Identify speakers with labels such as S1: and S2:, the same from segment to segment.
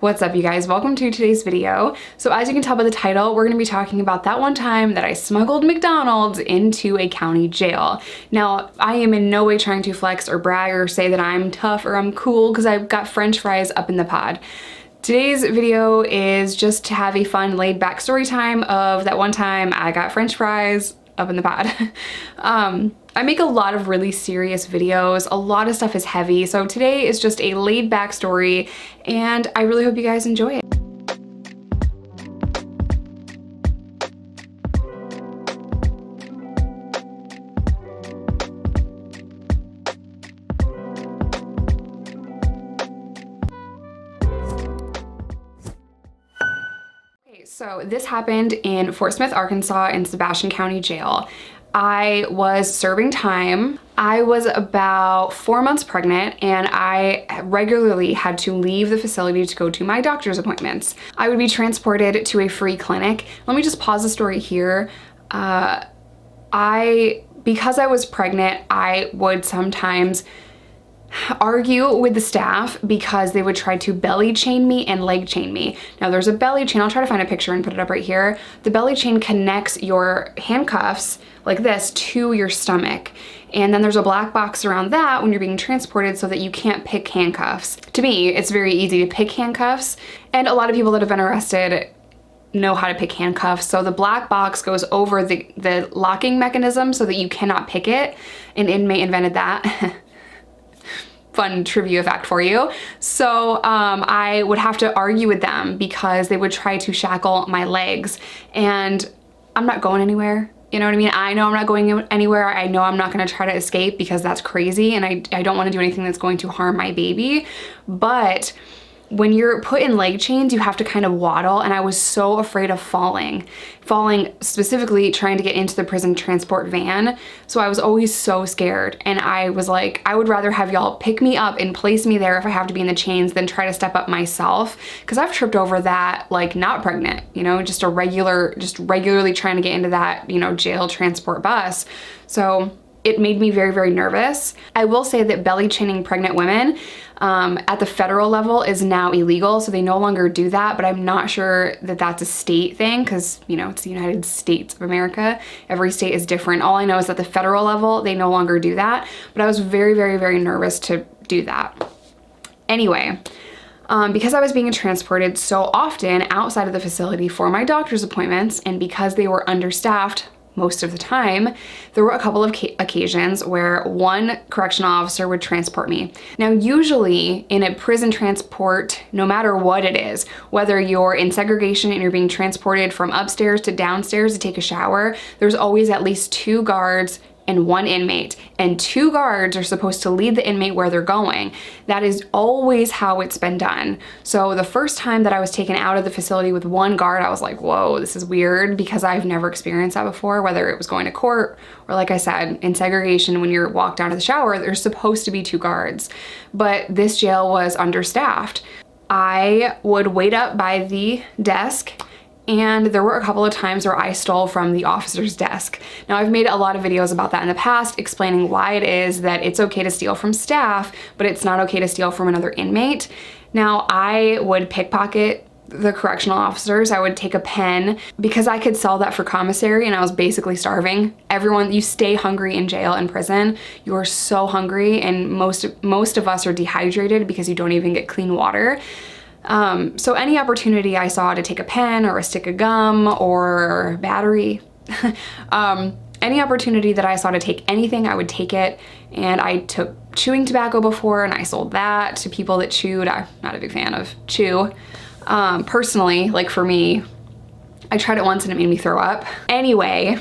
S1: What's up, you guys? Welcome to today's video. So as you can tell by the title, we're gonna be talking about that one time that I smuggled McDonald's into a county jail. Now, I am in no way trying to flex or brag or say that I'm tough or I'm cool because I've got French fries up in the pod. Today's video is just to have a fun, laid back story time of that one time I got French fries up in the pod. I make a lot of really serious videos. A lot of stuff is heavy. So today is just a laid back story and I really hope you guys enjoy it. Okay, so this happened in Fort Smith, Arkansas in Sebastian County Jail. I was serving time. I was about 4 months pregnant and I regularly had to leave the facility to go to my doctor's appointments. I would be transported to a free clinic. Let me just pause the story here. Because I was pregnant, I would sometimes argue with the staff because they would try to belly chain me and leg chain me. Now there's a belly chain, I'll try to find a picture and put it up right here. The belly chain connects your handcuffs like this to your stomach. And then there's a black box around that when you're being transported so that you can't pick handcuffs. To me, it's very easy to pick handcuffs. And a lot of people that have been arrested know how to pick handcuffs. So the black box goes over the locking mechanism so that you cannot pick it. An inmate invented that. Fun trivia fact for you. So I would have to argue with them because they would try to shackle my legs and I'm not going anywhere. You know what I mean? I know I'm not going anywhere. I know I'm not gonna try to escape because that's crazy and I don't wanna do anything that's going to harm my baby. But when you're put in leg chains, you have to kind of waddle and I was so afraid of falling specifically trying to get into the prison transport van. So I was always so scared and I was like, I would rather have y'all pick me up and place me there if I have to be in the chains than try to step up myself. Cause I've tripped over that like not pregnant, you know, just regularly trying to get into that, you know, jail transport bus. So it made me very, very nervous. I will say that belly chaining pregnant women at the federal level is now illegal, so they no longer do that, but I'm not sure that that's a state thing because, you know, it's the United States of America. Every state is different. All I know is that the federal level, they no longer do that, but I was very, very, very nervous to do that. Anyway, because I was being transported so often outside of the facility for my doctor's appointments and because they were understaffed most of the time, there were a couple of occasions where one correctional officer would transport me. Now, usually in a prison transport, no matter what it is, whether you're in segregation and you're being transported from upstairs to downstairs to take a shower, there's always at least 2 guards and 1 inmate, and 2 guards are supposed to lead the inmate where they're going. That is always how it's been done. So the first time that I was taken out of the facility with 1 guard, I was like, whoa, this is weird because I've never experienced that before, whether it was going to court or, like I said, in segregation when you're walked down to the shower, there's supposed to be 2 guards. But this jail was understaffed. I would wait up by the desk and there were a couple of times where I stole from the officer's desk. Now, I've made a lot of videos about that in the past, explaining why it is that it's okay to steal from staff, but it's not okay to steal from another inmate. Now, I would pickpocket the correctional officers. I would take a pen because I could sell that for commissary and I was basically starving. Everyone, you stay hungry in jail and prison. You are so hungry and most of us are dehydrated because you don't even get clean water. So any opportunity I saw to take a pen or a stick of gum or battery, any opportunity that I saw to take anything, I would take it. And I took chewing tobacco before and I sold that to people that chewed. I'm not a big fan of chew. Personally, like for me, I tried it once and it made me throw up. Anyway,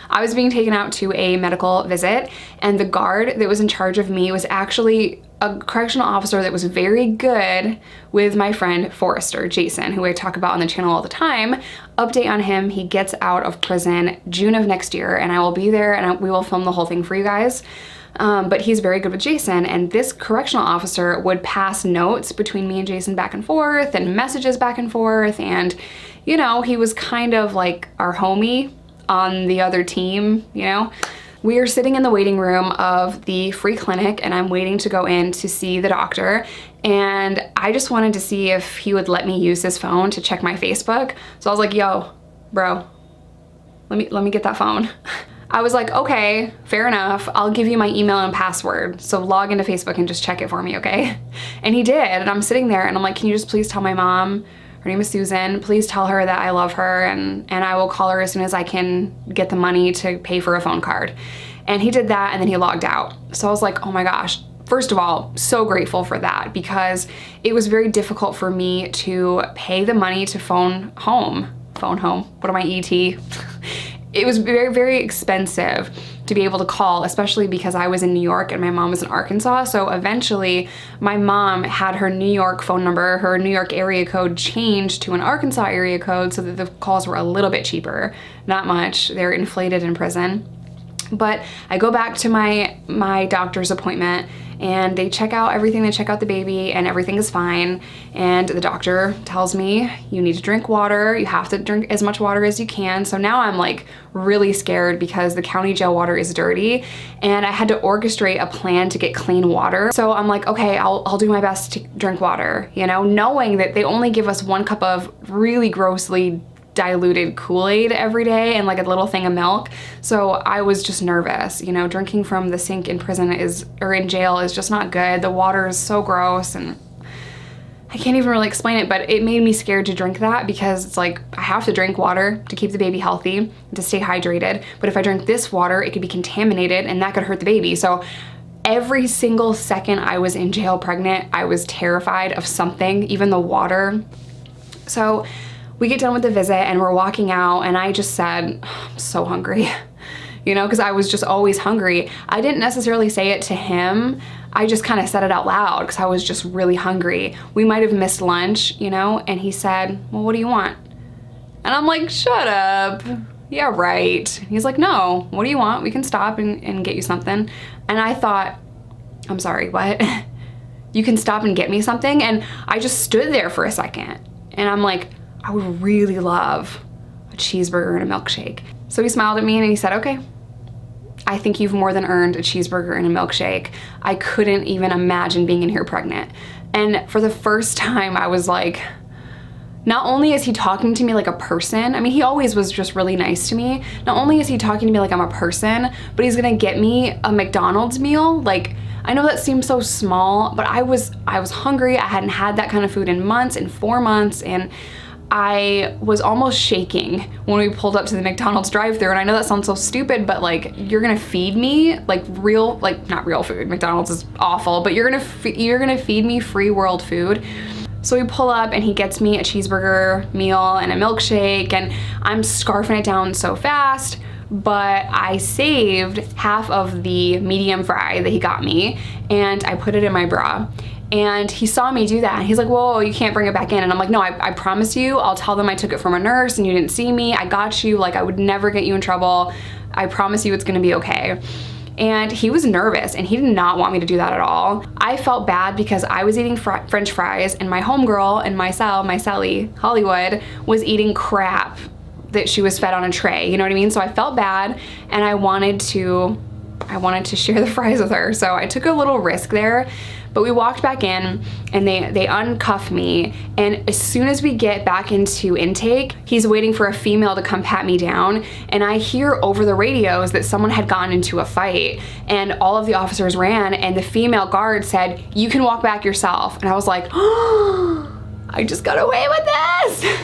S1: I was being taken out to a medical visit and the guard that was in charge of me was actually a correctional officer that was very good with my friend Forrester, Jason, who I talk about on the channel all the time. Update on him, he gets out of prison June of next year and I will be there and we will film the whole thing for you guys. But he's very good with Jason and this correctional officer would pass notes between me and Jason back and forth and messages back and forth and, you know, he was kind of like our homie on the other team, you know. We are sitting in the waiting room of the free clinic and I'm waiting to go in to see the doctor. and I just wanted to see if he would let me use his phone to check my Facebook. So I was like, yo, bro, let me get that phone. I was like, okay, fair enough. I'll give you my email and password. So log into Facebook and just check it for me, okay? And he did, and I'm sitting there and I'm like, can you just please tell my mom, her name is Susan, please tell her that I love her and I will call her as soon as I can get the money to pay for a phone card. And he did that, and then he logged out. So I was like, oh my gosh. First of all, so grateful for that, because it was very difficult for me to pay the money to phone home. What am I, ET? It was very, very expensive to be able to call, especially because I was in New York and my mom was in Arkansas. So eventually my mom had her New York phone number, her New York area code changed to an Arkansas area code so that the calls were a little bit cheaper. Not much, they're inflated in prison. But I go back to my doctor's appointment and they check out everything, they check out the baby, and everything is fine. And the doctor tells me, you need to drink water, you have to drink as much water as you can. So now I'm like really scared because the county jail water is dirty, and I had to orchestrate a plan to get clean water. So I'm like, okay, I'll do my best to drink water, you know, knowing that they only give us 1 cup of really grossly diluted Kool-Aid every day and like a little thing of milk. So I was just nervous, you know, drinking from the sink in prison or in jail is just not good. The water is so gross, and I can't even really explain it, but it made me scared to drink that because it's like, I have to drink water to keep the baby healthy and to stay hydrated. But if I drink this water, it could be contaminated and that could hurt the baby. So every single second I was in jail pregnant, I was terrified of something, even the water. So we get done with the visit and we're walking out, and I just said, oh, I'm so hungry, you know, because I was just always hungry. I didn't necessarily say it to him. I just kind of said it out loud because I was just really hungry. We might have missed lunch, you know, and he said, well, what do you want? And I'm like, shut up. Yeah, right. He's like, no, what do you want? We can stop and get you something. And I thought, I'm sorry, what? You can stop and get me something? And I just stood there for a second and I'm like, I would really love a cheeseburger and a milkshake. So he smiled at me and he said, okay, I think you've more than earned a cheeseburger and a milkshake. I couldn't even imagine being in here pregnant. And for the first time, I was like, not only is he talking to me like a person, I mean, he always was just really nice to me. Not only is he talking to me like I'm a person, but he's gonna get me a McDonald's meal. Like, I know that seems so small, but I was hungry. I hadn't had that kind of food in months, in 4 months, and I was almost shaking when we pulled up to the McDonald's drive-thru. And I know that sounds so stupid, but like, you're gonna feed me like real, like not real food. McDonald's is awful, but you're gonna feed me free world food. So we pull up and he gets me a cheeseburger meal and a milkshake, and I'm scarfing it down so fast, but I saved half of the medium fry that he got me and I put it in my bra. And he saw me do that and he's like, whoa, you can't bring it back in. And I'm like, no, I promise you, I'll tell them I took it from a nurse and you didn't see me. I got you, like I would never get you in trouble. I promise you it's gonna be okay. And he was nervous and he did not want me to do that at all. I felt bad because I was eating French fries and my homegirl and my Sally, Hollywood, was eating crap that she was fed on a tray, you know what I mean? So I felt bad and I wanted to share the fries with her. So I took a little risk there. But we walked back in and they uncuff me, and as soon as we get back into intake, he's waiting for a female to come pat me down, and I hear over the radios that someone had gotten into a fight and all of the officers ran, and the female guard said, you can walk back yourself. And I was like, oh, I just got away with this.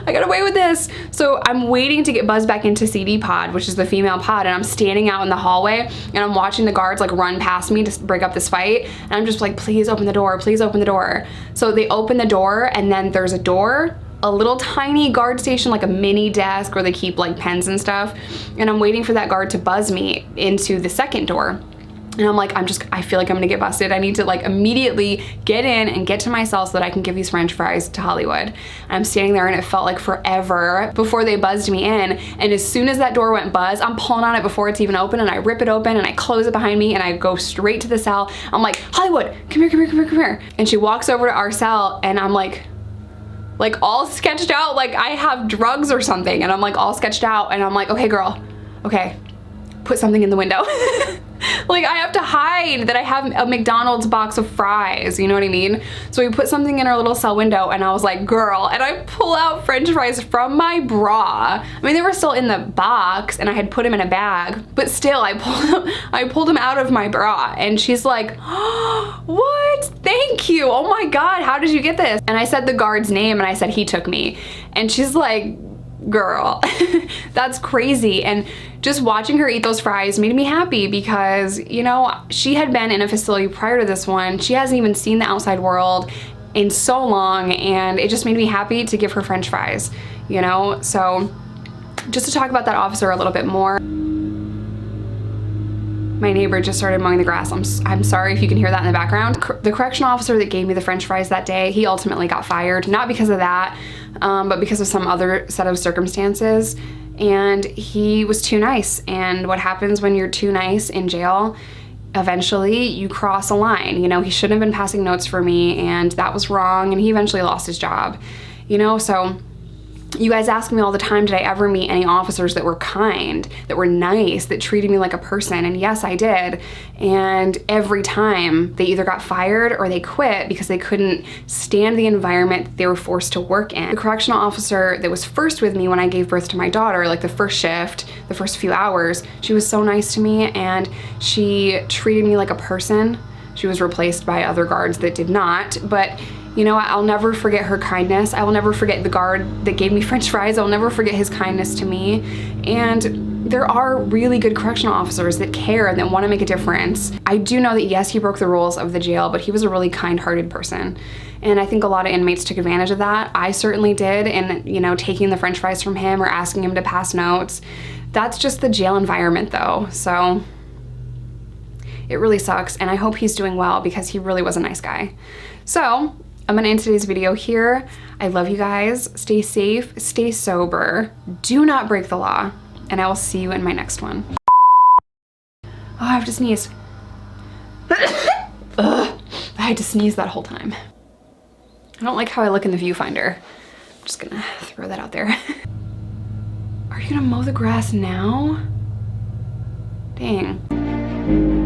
S1: I got away with this. So I'm waiting to get buzzed back into CD pod, which is the female pod, and I'm standing out in the hallway and I'm watching the guards like run past me to break up this fight, and I'm just like, please open the door, please open the door. So they open the door, and then there's a door, a little tiny guard station, like a mini desk where they keep like pens and stuff, and I'm waiting for that guard to buzz me into the second door. And I'm like, I feel like I'm gonna get busted. I need to like immediately get in and get to my cell so that I can give these French fries to Hollywood. And I'm standing there and it felt like forever before they buzzed me in. And as soon as that door went buzz, I'm pulling on it before it's even open, and I rip it open and I close it behind me and I go straight to the cell. I'm like, Hollywood, come here, come here, come here, come here. And she walks over to our cell and I'm like all sketched out, like I have drugs or something. And I'm like all sketched out and I'm like, okay girl, okay. put something in the window. Like, I have to hide that I have a McDonald's box of fries, you know what I mean? So we put something in our little cell window, and I was like, girl, and I pull out french fries from my bra. I mean, they were still in the box and I had put them in a bag, but still I pulled them out of my bra, and she's like, oh, what? Thank you. Oh my God, how did you get this? And I said the guard's name, and I said, he took me. And she's like, girl, that's crazy. And just watching her eat those fries made me happy because, you know, she had been in a facility prior to this one. She hasn't even seen the outside world in so long, and it just made me happy to give her french fries, you know? So just to talk about that officer a little bit more. My neighbor just started mowing the grass. I'm sorry if you can hear that in the background. The correctional officer that gave me the french fries that day, he ultimately got fired, not because of that, but because of some other set of circumstances. And he was too nice. And what happens when you're too nice in jail, eventually you cross a line. You know, he shouldn't have been passing notes for me, and that was wrong, and he eventually lost his job. You know, so you guys ask me all the time, did I ever meet any officers that were kind, that were nice, that treated me like a person? And yes, I did. And every time they either got fired or they quit because they couldn't stand the environment that they were forced to work in. The correctional officer that was first with me when I gave birth to my daughter, like the first shift, the first few hours, she was so nice to me, and she treated me like a person. She was replaced by other guards that did not, but you know, I'll never forget her kindness. I will never forget the guard that gave me french fries. I'll never forget his kindness to me. And there are really good correctional officers that care and that want to make a difference. I do know that yes, he broke the rules of the jail, but he was a really kind-hearted person. And I think a lot of inmates took advantage of that. I certainly did, and you know, taking the french fries from him or asking him to pass notes. That's just the jail environment though, so it really sucks, and I hope he's doing well because he really was a nice guy. So I'm gonna end today's video here. I love you guys. Stay safe, stay sober, do not break the law, and I will see you in my next one. Oh, I have to sneeze. Ugh, I had to sneeze that whole time. I don't like how I look in the viewfinder. I'm just gonna throw that out there. Are you gonna mow the grass now? Dang.